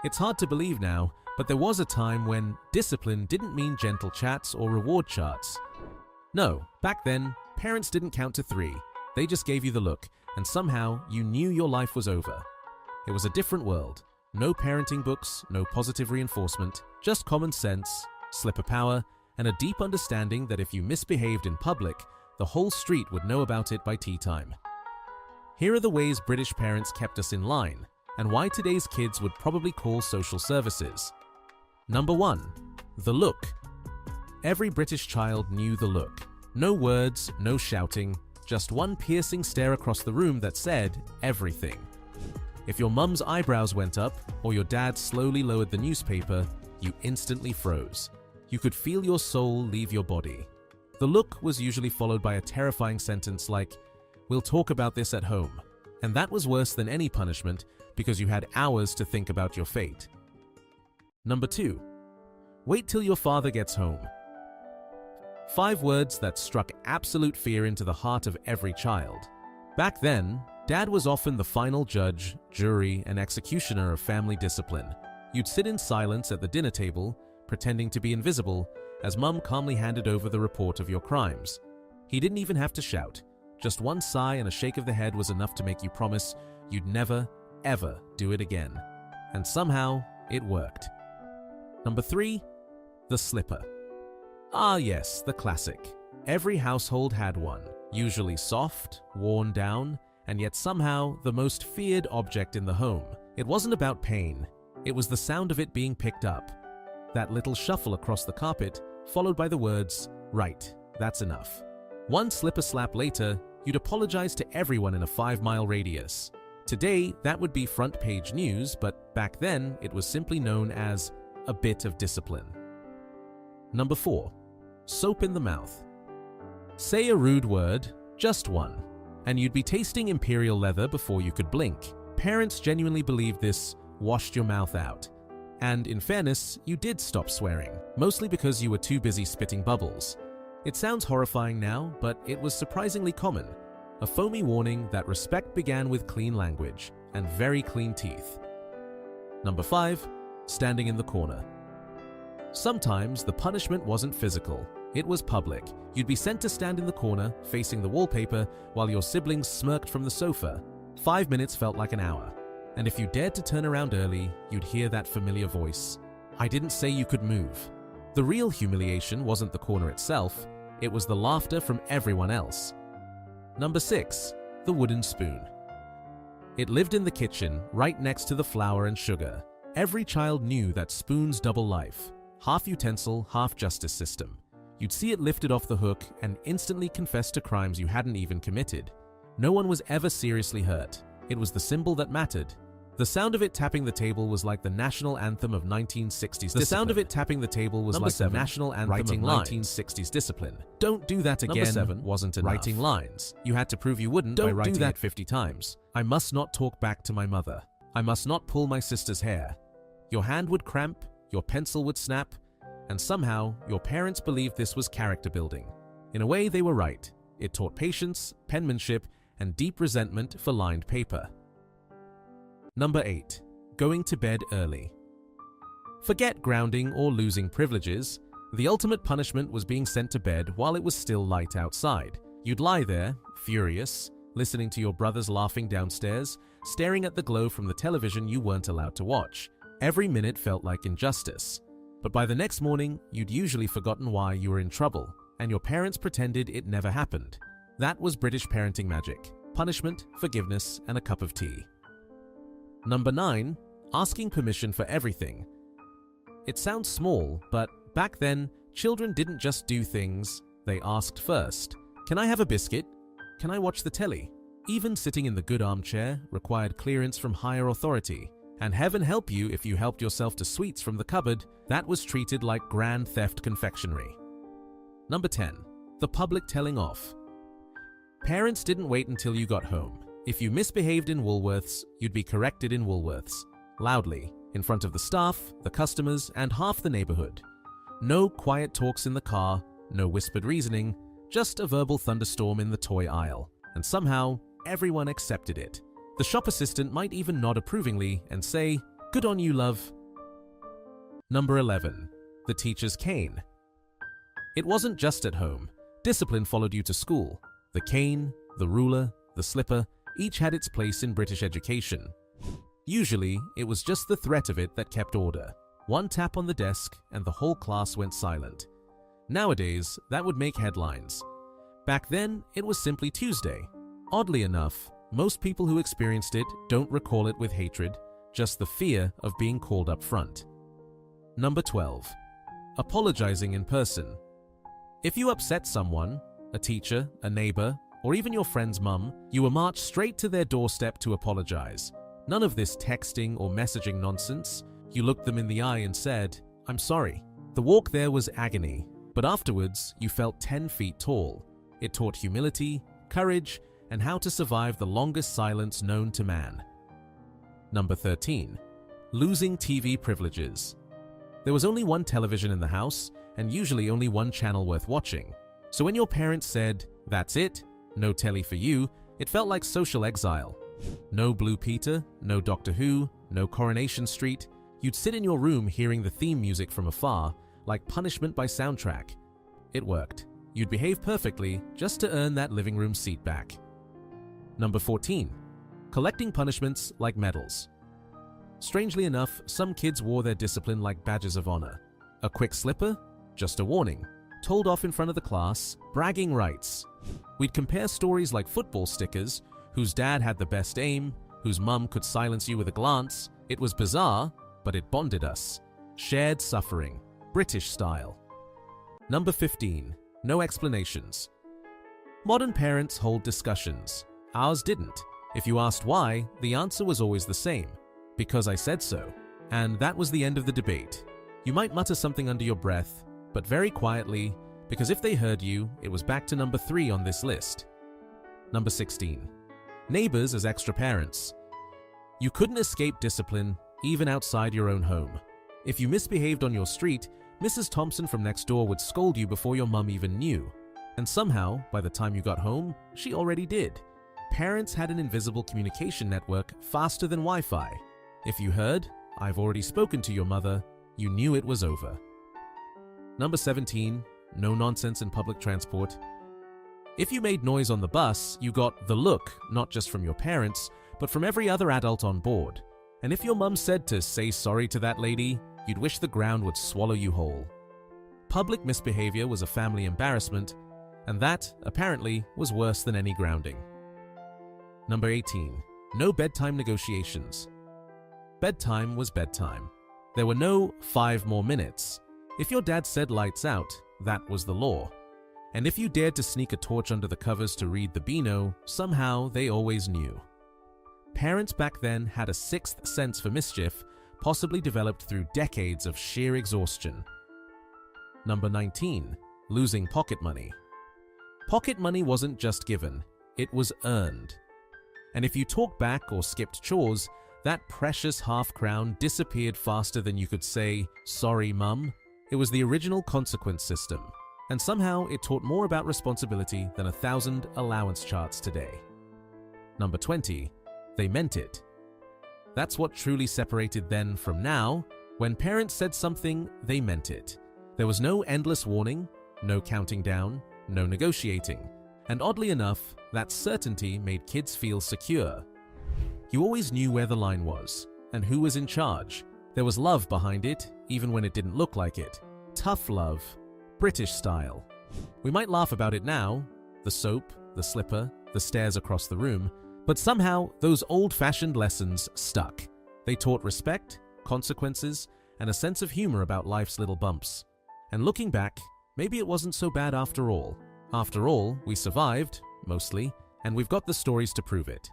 It's hard to believe now, but there was a time when discipline didn't mean gentle chats or reward charts. No, back then, parents didn't count to 3. They just gave you the look, and somehow you knew your life was over. It was a different world. No parenting books, no positive reinforcement, just common sense, slipper power, and a deep understanding that if you misbehaved in public, the whole street would know about it by tea time. Here are the ways British parents kept us in line, and why today's kids would probably call social services. Number 1. The look. Every British child knew the look. No words, no shouting, just one piercing stare across the room that said everything. If your mum's eyebrows went up, or your dad slowly lowered the newspaper, you instantly froze. You could feel your soul leave your body. The look was usually followed by a terrifying sentence like, "We'll talk about this at home." And that was worse than any punishment because you had hours to think about your fate. Number 2. Wait till your father gets home. 5 words that struck absolute fear into the heart of every child. Back then, Dad was often the final judge, jury, and executioner of family discipline. You'd sit in silence at the dinner table, pretending to be invisible, as Mum calmly handed over the report of your crimes. He didn't even have to shout. Just one sigh and a shake of the head was enough to make you promise you'd never, ever do it again. And somehow, it worked. Number 3. The slipper. Ah yes, the classic. Every household had one, usually soft, worn down, and yet somehow the most feared object in the home. It wasn't about pain. It was the sound of it being picked up. That little shuffle across the carpet, followed by the words, "Right, that's enough." One slipper slap later, you'd apologize to everyone in a 5-mile radius. Today, that would be front page news, but back then, it was simply known as a bit of discipline. Number 4. Soap in the mouth. Say a rude word, just one, and you'd be tasting imperial leather before you could blink. Parents genuinely believed this washed your mouth out. And in fairness, you did stop swearing, mostly because you were too busy spitting bubbles. It sounds horrifying now, but it was surprisingly common. A foamy warning that respect began with clean language and very clean teeth. Number 5. Standing in the corner. Sometimes the punishment wasn't physical, it was public. You'd be sent to stand in the corner, facing the wallpaper, while your siblings smirked from the sofa. 5 minutes felt like an hour. And if you dared to turn around early, you'd hear that familiar voice. "I didn't say you could move." The real humiliation wasn't the corner itself, it was the laughter from everyone else. Number 6. The wooden spoon. It lived in the kitchen, right next to the flour and sugar. Every child knew that spoon's double life. Half utensil, half justice system. You'd see it lifted off the hook and instantly confess to crimes you hadn't even committed. No one was ever seriously hurt. It was the symbol that mattered. The sound of it tapping the table was like the national anthem of 1960s discipline. The sound of it tapping the table was like the national anthem of 1960s discipline. Don't do that again. Number 7 wasn't enough. Writing lines. You had to prove you wouldn't by writing it 50 times. I must not talk back to my mother. I must not pull my sister's hair. Your hand would cramp, your pencil would snap, and somehow your parents believed this was character building. In a way, they were right. It taught patience, penmanship, and deep resentment for lined paper. Number 8. Going to bed early. Forget grounding or losing privileges. The ultimate punishment was being sent to bed while it was still light outside. You'd lie there, furious, listening to your brothers laughing downstairs, staring at the glow from the television you weren't allowed to watch. Every minute felt like injustice. But by the next morning, you'd usually forgotten why you were in trouble, and your parents pretended it never happened. That was British parenting magic. Punishment, forgiveness, and a cup of tea. Number 9. Asking permission for everything. It sounds small, but back then, children didn't just do things, they asked first. Can I have a biscuit? Can I watch the telly? Even sitting in the good armchair required clearance from higher authority. And heaven help you if you helped yourself to sweets from the cupboard, that was treated like grand theft confectionery. Number 10. The public telling off. Parents didn't wait until you got home. If you misbehaved in Woolworths, you'd be corrected in Woolworths. Loudly, in front of the staff, the customers, and half the neighborhood. No quiet talks in the car, no whispered reasoning, just a verbal thunderstorm in the toy aisle. And somehow, everyone accepted it. The shop assistant might even nod approvingly and say, Good on you, love. Number 11. The teacher's cane. It wasn't just at home. Discipline followed you to school. The cane, the ruler, the slipper, each had its place in British education. Usually, it was just the threat of it that kept order. One tap on the desk and the whole class went silent. Nowadays, that would make headlines. Back then, it was simply Tuesday. Oddly enough, most people who experienced it don't recall it with hatred, just the fear of being called up front. Number 12. Apologizing in person. If you upset someone, a teacher, a neighbor, or even your friend's mum, you were marched straight to their doorstep to apologize. None of this texting or messaging nonsense. You looked them in the eye and said, "I'm sorry." The walk there was agony, but afterwards you felt 10 feet tall. It taught humility, courage, and how to survive the longest silence known to man. Number 13. Losing TV privileges. There was only one television in the house, and usually only one channel worth watching. So when your parents said, "That's it, no telly for you," it felt like social exile. No Blue Peter, no Doctor Who, no Coronation Street. You'd sit in your room hearing the theme music from afar, like punishment by soundtrack. It worked. You'd behave perfectly just to earn that living room seat back. Number 14. Collecting punishments like medals. Strangely enough, some kids wore their discipline like badges of honor. A quick slipper? Just a warning. Told off in front of the class, bragging rights. We'd compare stories like football stickers, whose dad had the best aim, whose mum could silence you with a glance. It was bizarre, but it bonded us. Shared suffering. British style. Number 15. No explanations. Modern parents hold discussions. Ours didn't. If you asked why, the answer was always the same. Because I said so. And that was the end of the debate. You might mutter something under your breath, but very quietly, because if they heard you, it was back to number 3 on this list. Number 16. Neighbors as extra parents. You couldn't escape discipline, even outside your own home. If you misbehaved on your street, Mrs. Thompson from next door would scold you before your mum even knew. And somehow, by the time you got home, she already did. Parents had an invisible communication network faster than Wi-Fi. If you heard, "I've already spoken to your mother," you knew it was over. Number 17. No nonsense in public transport. If you made noise on the bus, you got the look, not just from your parents, but from every other adult on board. And if your mum said to say sorry to that lady, you'd wish the ground would swallow you whole. Public misbehavior was a family embarrassment, and that, apparently, was worse than any grounding. Number 18. No bedtime negotiations. Bedtime was bedtime. There were no 5 more minutes. If your dad said lights out, that was the law. And if you dared to sneak a torch under the covers to read the Beano, somehow they always knew. Parents back then had a 6th sense for mischief, possibly developed through decades of sheer exhaustion. Number 19. Losing pocket money. Pocket money wasn't just given, it was earned. And if you talked back or skipped chores, that precious half-crown disappeared faster than you could say, "Sorry, Mum." It was the original consequence system, and somehow it taught more about responsibility than 1,000 allowance charts today. Number 20. They meant it. That's what truly separated then from now. When parents said something, they meant it. There was no endless warning, no counting down, no negotiating. And oddly enough, that certainty made kids feel secure. You always knew where the line was, and who was in charge. There was love behind it, even when it didn't look like it. Tough love. British style. We might laugh about it now, the soap, the slipper, the stares across the room, but somehow those old-fashioned lessons stuck. They taught respect, consequences, and a sense of humor about life's little bumps. And looking back, maybe it wasn't so bad after all. After all, we survived, mostly, and we've got the stories to prove it.